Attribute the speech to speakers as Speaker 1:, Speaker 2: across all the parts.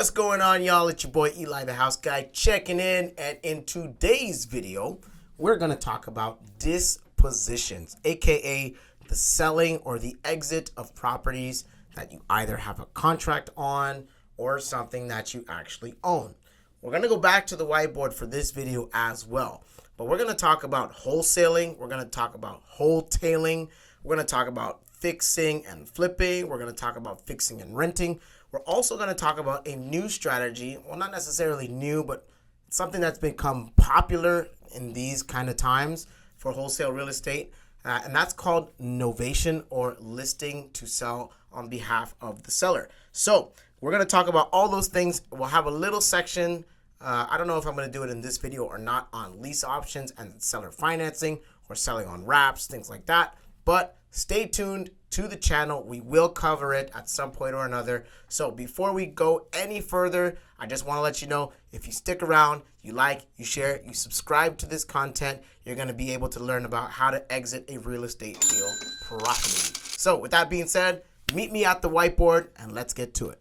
Speaker 1: What's going on, y'all? It's your boy Eli the House Guy checking in, and in today's video we're going to talk about dispositions, aka the selling or the exit of properties that you either have a contract on or something that you actually own. We're going to go back to the whiteboard for this video as well, but we're going to talk about wholesaling, we're going to talk about wholetailing, we're going to talk about fixing and flipping, we're going to talk about fixing and renting. We're also going to talk about a new strategy, well, not necessarily new, but something that's become popular in these kind of times for wholesale real estate, and that's called novation, or listing to sell on behalf of the seller. So we're going to talk about all those things. We'll have a little section, I don't know if I'm going to do it in this video or not, on lease options and seller financing or selling on wraps, things like that, but stay tuned to the channel. We will cover it at some point or another. So before we go any further, I just want to let you know, if you stick around, you like, you share, you subscribe to this content, you're going to be able to learn about how to exit a real estate deal profitably. So with that being said, meet me at the whiteboard and let's get to it.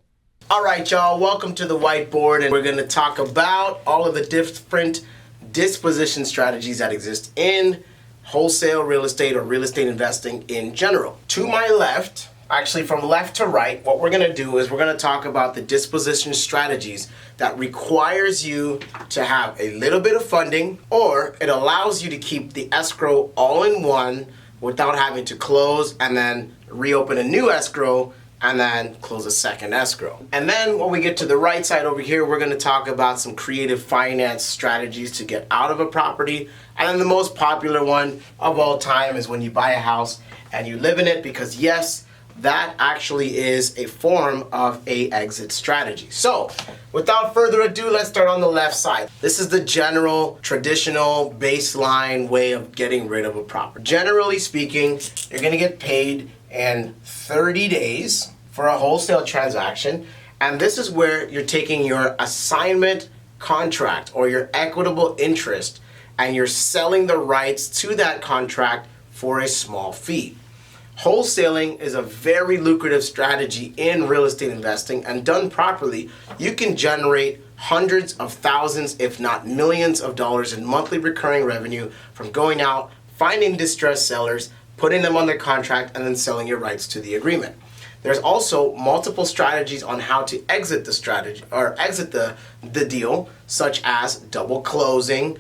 Speaker 1: All right, y'all, welcome to the whiteboard, and we're going to talk about all of the different disposition strategies that exist in wholesale real estate or real estate investing in general. To my left, actually from left to right, what we're going to do is we're going to talk about the disposition strategies that requires you to have a little bit of funding, or it allows you to keep the escrow all in one without having to close and then reopen a new escrow and then close a second escrow. And then when we get to the right side over here, we're going to talk about some creative finance strategies to get out of a property. And then the most popular one of all time is when you buy a house and you live in it, because yes, that actually is a form of a exit strategy. So without further ado, let's start on the left side. This is the general, traditional, baseline way of getting rid of a property. Generally speaking, you're going to get paid in 30 days for a wholesale transaction, and this is where you're taking your assignment contract or your equitable interest and you're selling the rights to that contract for a small fee. Wholesaling is a very lucrative strategy in real estate investing, and done properly, you can generate hundreds of thousands, if not millions of dollars in monthly recurring revenue from going out, finding distressed sellers, putting them under contract, and then selling your rights to the agreement. There's also multiple strategies on how to exit the strategy or exit the deal, such as double closing,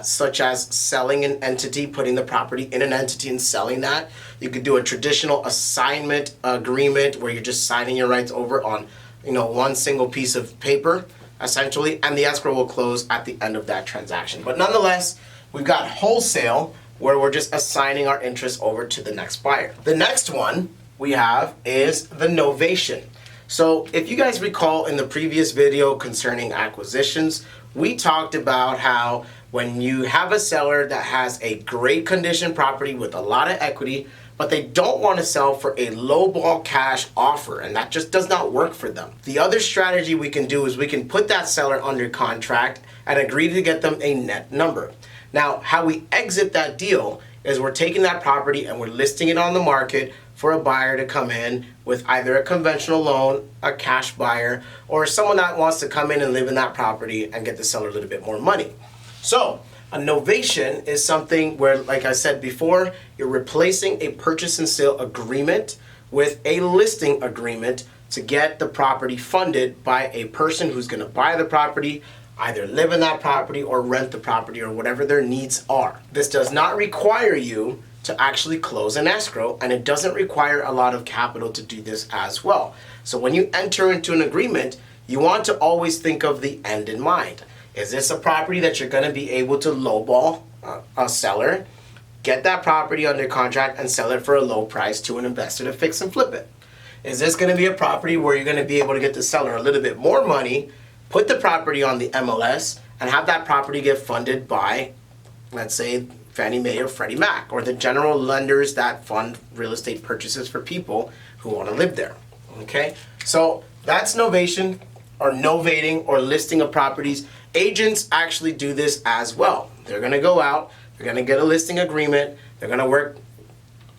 Speaker 1: such as selling an entity, putting the property in an entity and selling that. You could do a traditional assignment agreement where you're just signing your rights over on, one single piece of paper, essentially, and the escrow will close at the end of that transaction. But nonetheless, we've got wholesale, where we're just assigning our interest over to the next buyer. The next one we have is the novation. So if you guys recall in the previous video concerning acquisitions, we talked about how when you have a seller that has a great condition property with a lot of equity, but they don't want to sell for a lowball cash offer, and that just does not work for them. The other strategy we can do is we can put that seller under contract and agree to get them a net number. Now, how we exit that deal is we're taking that property and we're listing it on the market for a buyer to come in with either a conventional loan, a cash buyer, or someone that wants to come in and live in that property and get the seller a little bit more money. So a novation is something where, like I said before, you're replacing a purchase and sale agreement with a listing agreement to get the property funded by a person who's going to buy the property, either live in that property or rent the property, or whatever their needs are. This does not require you to actually close an escrow, and it doesn't require a lot of capital to do this as well. So when you enter into an agreement, you want to always think of the end in mind. Is this a property that you're going to be able to lowball a seller, get that property under contract and sell it for a low price to an investor to fix and flip it? Is this going to be a property where you're going to be able to get the seller a little bit more money, put the property on the MLS, and have that property get funded by, let's say, Fannie Mae or Freddie Mac, or the general lenders that fund real estate purchases for people who want to live there? Okay, so that's novation, or novating, or listing of properties. Agents actually do this as well. They're going to go out, they're going to get a listing agreement, they're going to work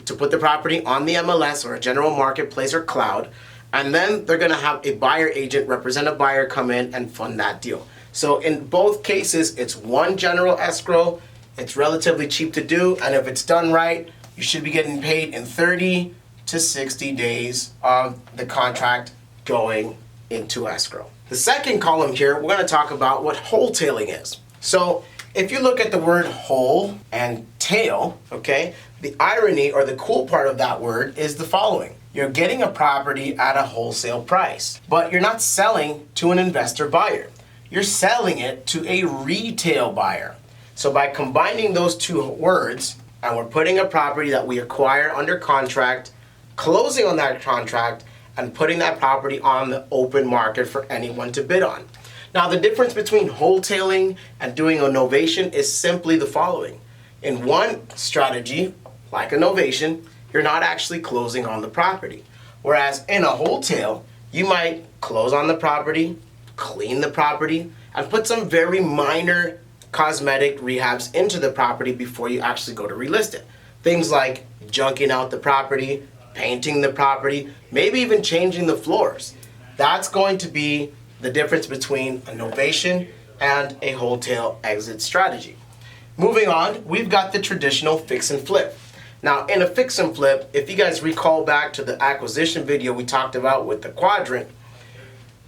Speaker 1: to put the property on the MLS or a general marketplace or cloud, And then they're going to have a buyer agent represent a buyer come in and fund that deal. So in both cases, it's one general escrow. It's relatively cheap to do. And if it's done right, you should be getting paid in 30 to 60 days of the contract going into escrow. The second column here, we're going to talk about what wholetailing is. So if you look at the word whole and tail, okay, the irony or the cool part of that word is the following. You're getting a property at a wholesale price, but you're not selling to an investor buyer. You're selling it to a retail buyer. So by combining those two words, and we're putting a property that we acquire under contract, closing on that contract, and putting that property on the open market for anyone to bid on. Now, the difference between wholetailing and doing a novation is simply the following. In one strategy, like a novation, you're not actually closing on the property. Whereas in a wholesale, you might close on the property, clean the property, and put some very minor cosmetic rehabs into the property before you actually go to relist it. Things like junking out the property, painting the property, maybe even changing the floors. That's going to be the difference between a novation and a wholesale exit strategy. Moving on, we've got the traditional fix and flip. Now, in a fix and flip, if you guys recall back to the acquisition video we talked about with the quadrant,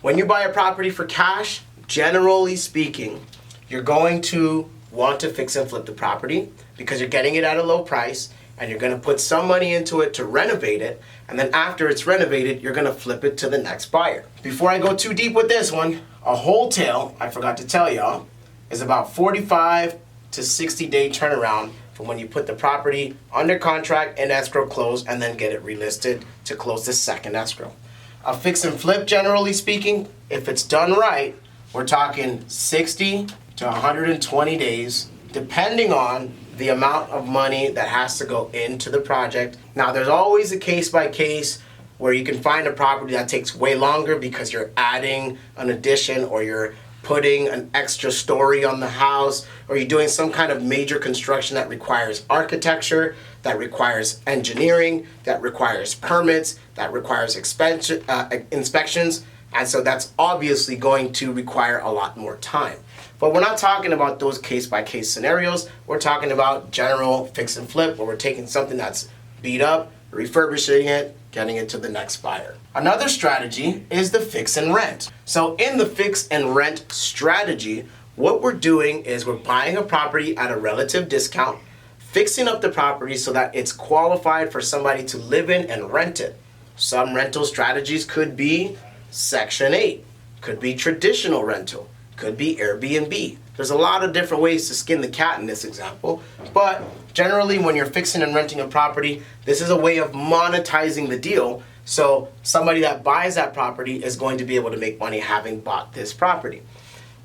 Speaker 1: when you buy a property for cash, generally speaking, you're going to want to fix and flip the property because you're getting it at a low price and you're going to put some money into it to renovate it, and then after it's renovated, you're going to flip it to the next buyer. Before I go too deep with this one, a wholesale, I forgot to tell y'all, is about 45 to 60 day turnaround from when you put the property under contract and escrow close and then get it relisted to close the second escrow. A fix and flip, generally speaking, if it's done right, we're talking 60 to 120 days, depending on the amount of money that has to go into the project. Now, there's always a case by case where you can find a property that takes way longer because you're adding an addition or you're putting an extra story on the house or you're doing some kind of major construction that requires architecture, that requires engineering, that requires permits, that requires inspections. And so that's obviously going to require a lot more time. But we're not talking about those case-by-case scenarios. We're talking about general fix and flip, where we're taking something that's beat up, refurbishing it, getting it to the next buyer. Another strategy is the fix and rent. So in the fix and rent strategy, what we're doing is we're buying a property at a relative discount, fixing up the property so that it's qualified for somebody to live in and rent it. Some rental strategies could be Section 8, could be traditional rental, could be Airbnb. There's a lot of different ways to skin the cat in this example, but generally when you're fixing and renting a property, this is a way of monetizing the deal. So somebody that buys that property is going to be able to make money having bought this property.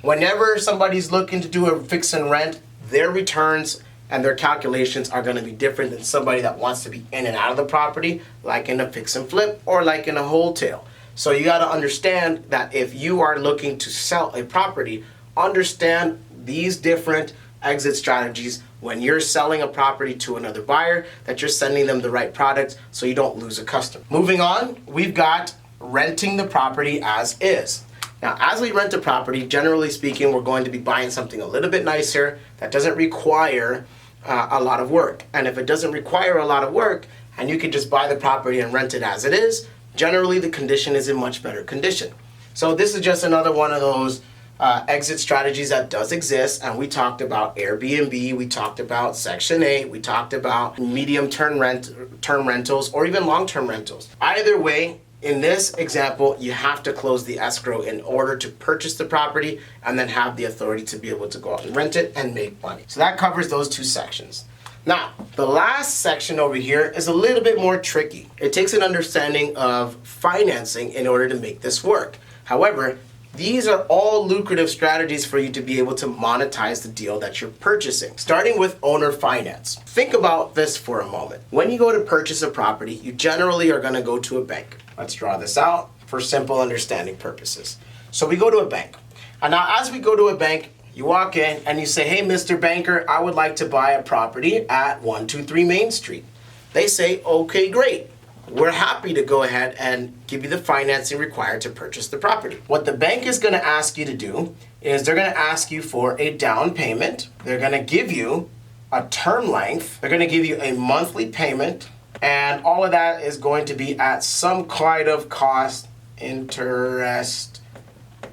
Speaker 1: Whenever somebody's looking to do a fix and rent, their returns and their calculations are going to be different than somebody that wants to be in and out of the property, like in a fix and flip or like in a wholesale. So you got to understand that if you are looking to sell a property, understand these different exit strategies when you're selling a property to another buyer, that you're sending them the right product so you don't lose a customer. Moving on, we've got renting the property as is. Now, as we rent a property, generally speaking, we're going to be buying something a little bit nicer that doesn't require a lot of work. And if it doesn't require a lot of work and you can just buy the property and rent it as it is, generally the condition is in much better condition. So this is just another one of those exit strategies that does exist, and we talked about Airbnb, we talked about Section 8, we talked about medium-term rentals, or even long-term rentals. Either way, in this example, you have to close the escrow in order to purchase the property and then have the authority to be able to go out and rent it and make money. So that covers those two sections. Now, the last section over here is a little bit more tricky. It takes an understanding of financing in order to make this work. However, these are all lucrative strategies for you to be able to monetize the deal that you're purchasing. Starting with owner finance. Think about this for a moment. When you go to purchase a property, you generally are going to go to a bank. Let's draw this out for simple understanding purposes. So we go to a bank. And now as we go to a bank, you walk in and you say, hey, Mr. Banker, I would like to buy a property at 123 Main Street. They say, okay, great. we're happy to go ahead and give you the financing required to purchase the property. What the bank is going to ask you to do is they're going to ask you for a down payment. They're going to give you a term length. They're going to give you a monthly payment, and all of that is going to be at some kind of cost interest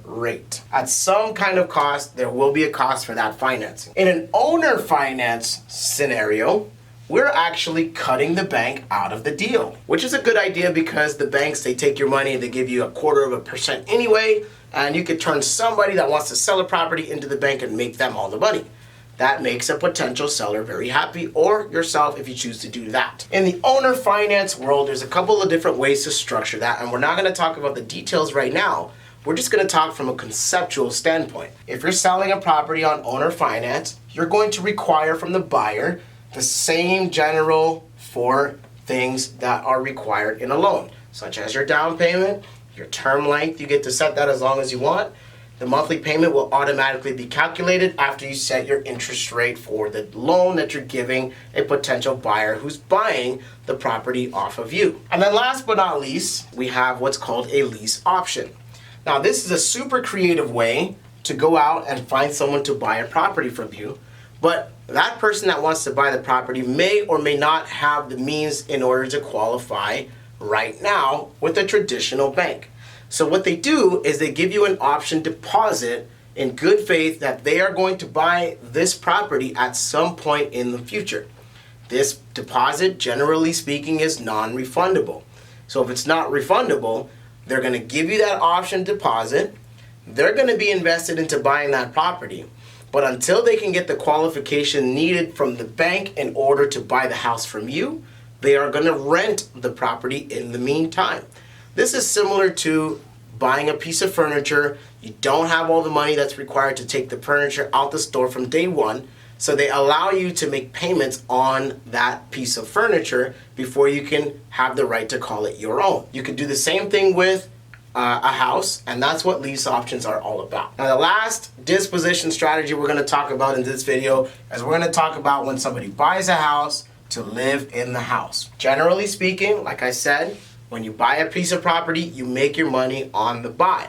Speaker 1: rate. At some kind of cost, there will be a cost for that financing. In an owner finance scenario, we're actually cutting the bank out of the deal, which is a good idea because the banks, they take your money, they give you 0.25% anyway, and you could turn somebody that wants to sell a property into the bank and make them all the money. That makes a potential seller very happy, or yourself if you choose to do that. In the owner finance world, there's a couple of different ways to structure that, and we're not going to talk about the details right now. We're just going to talk from a conceptual standpoint. If you're selling a property on owner finance, you're going to require from the buyer the same general 4 things that are required in a loan, such as your down payment, your term length. You get to set that as long as you want. The monthly payment will automatically be calculated after you set your interest rate for the loan that you're giving a potential buyer who's buying the property off of you. And then last but not least, we have what's called a lease option. Now, this is a super creative way to go out and find someone to buy a property from you, but that person that wants to buy the property may or may not have the means in order to qualify right now with a traditional bank. So what they do is they give you an option deposit in good faith that they are going to buy this property at some point in the future. This deposit, generally speaking, is non-refundable. So if it's not refundable, they're going to give you that option deposit. They're going to be invested into buying that property. But until they can get the qualification needed from the bank in order to buy the house from you, they are going to rent the property in the meantime. This is similar to buying a piece of furniture. You don't have all the money that's required to take the furniture out the store from day one, so they allow you to make payments on that piece of furniture before you can have the right to call it your own. You could do the same thing with a house, and that's what lease options are all about. Now, the last disposition strategy we're going to talk about in this video is we're going to talk about when somebody buys a house to live in the house. Generally speaking, like I said, when you buy a piece of property, you make your money on the buy.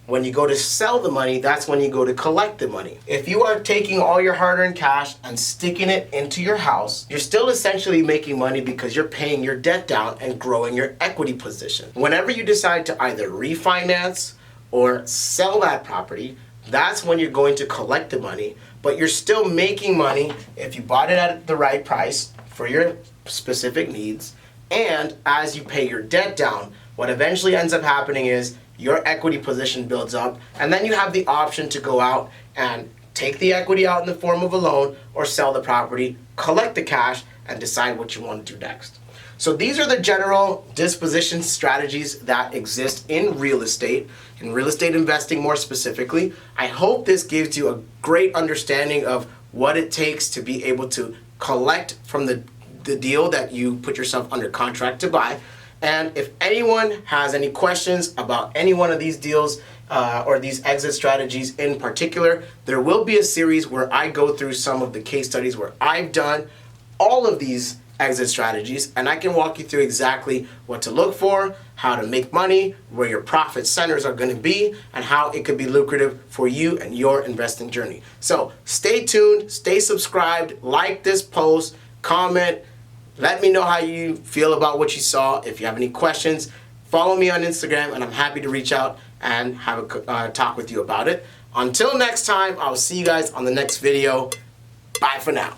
Speaker 1: When you go to sell the money, that's when you go to collect the money. If you are taking all your hard-earned cash and sticking it into your house, you're still essentially making money because you're paying your debt down and growing your equity position. Whenever you decide to either refinance or sell that property, that's when you're going to collect the money, but you're still making money if you bought it at the right price for your specific needs. And as you pay your debt down, what eventually ends up happening is your equity position builds up, and then you have the option to go out and take the equity out in the form of a loan or sell the property, collect the cash, and decide what you want to do next. So these are the general disposition strategies that exist in real estate investing more specifically. I hope this gives you a great understanding of what it takes to be able to collect from the deal that you put yourself under contract to buy. And if anyone has any questions about any one of these deals or these exit strategies in particular, there will be a series where I go through some of the case studies where I've done all of these exit strategies, and I can walk you through exactly what to look for, how to make money, where your profit centers are going to be, and how it could be lucrative for you and your investing journey. So stay tuned, stay subscribed, like this post, comment. Let me know how you feel about what you saw. If you have any questions, follow me on Instagram, and I'm happy to reach out and have a talk with you about it. Until next time, I'll see you guys on the next video. Bye for now.